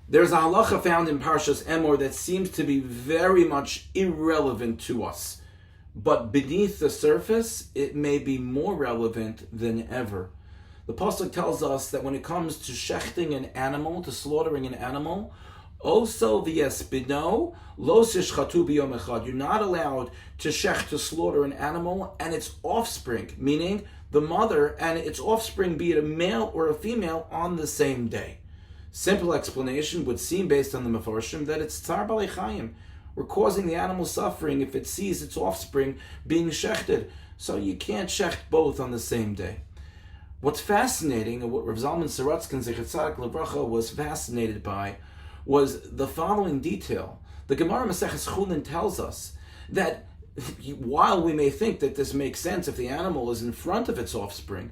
There's a halacha found in Parshas Emor that seems to be very much irrelevant to us, but beneath the surface, it may be more relevant than ever. The pasuk tells us that when it comes to shechting an animal, to slaughtering an animal, oso v'yespino lo sishchatu b'yom echad. You're not allowed to to slaughter an animal and its offspring, meaning the mother and its offspring, be it a male or a female, on the same day. Simple explanation would seem, based on the Mefarshim, that it's tzar balei chayim. We're causing the animal suffering if it sees its offspring being shechted. So you can't shecht both on the same day. What's fascinating, and what Rav Zalman Sorotzkin Zechat Tzaddik Livracha was fascinated by, was the following detail. The Gemara Maseches Chulin tells us that while we may think that this makes sense if the animal is in front of its offspring,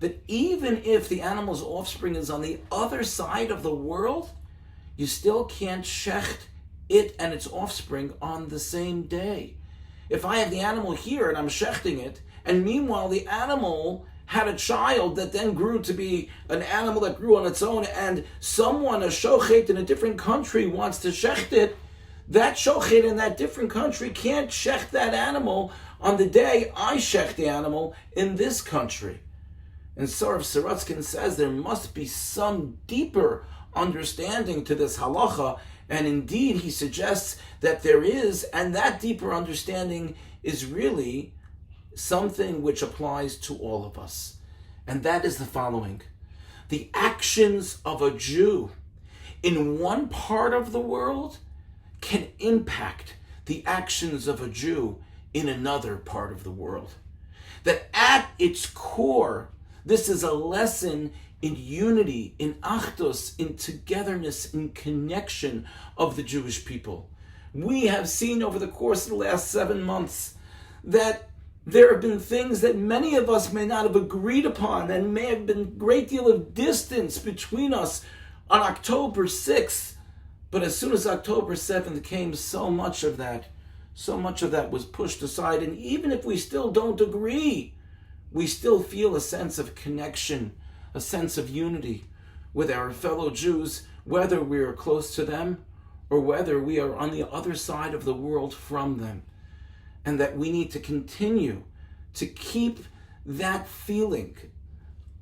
that even if the animal's offspring is on the other side of the world, you still can't shecht it and its offspring on the same day. If I have the animal here and I'm shechting it, and meanwhile the animal had a child that then grew to be an animal that grew on its own, and someone, a shochet in a different country, wants to shecht it, that shochet in that different country can't shecht that animal on the day I shecht the animal in this country. And so Rav Sorotzkin says there must be some deeper understanding to this halacha, and indeed he suggests that there is, and that deeper understanding is really something which applies to all of us. And that is the following. The actions of a Jew in one part of the world can impact the actions of a Jew in another part of the world. That at its core, this is a lesson in unity, in achdus, in togetherness, in connection of the Jewish people. We have seen over the course of the last 7 months that there have been things that many of us may not have agreed upon, and may have been a great deal of distance between us on October 6th. But as soon as October 7th came, so much of that was pushed aside. And even if we still don't agree, we still feel a sense of connection, a sense of unity with our fellow Jews, whether we are close to them or whether we are on the other side of the world from them. And that we need to continue to keep that feeling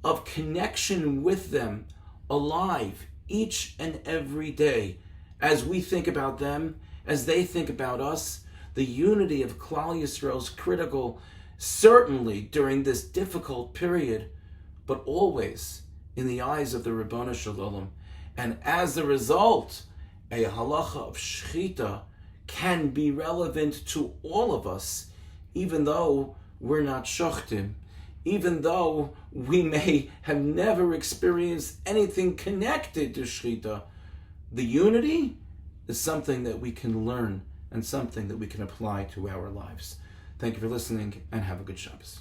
of connection with them alive each and every day as we think about them, as they think about us. The unity of Klal Yisrael is critical, certainly during this difficult period, but always in the eyes of the Ribono Shel Olam. And as a result, a halacha of shechita can be relevant to all of us, even though we're not shochtim, even though we may have never experienced anything connected to shechita. The unity is something that we can learn and something that we can apply to our lives. Thank you for listening, and have a good Shabbos.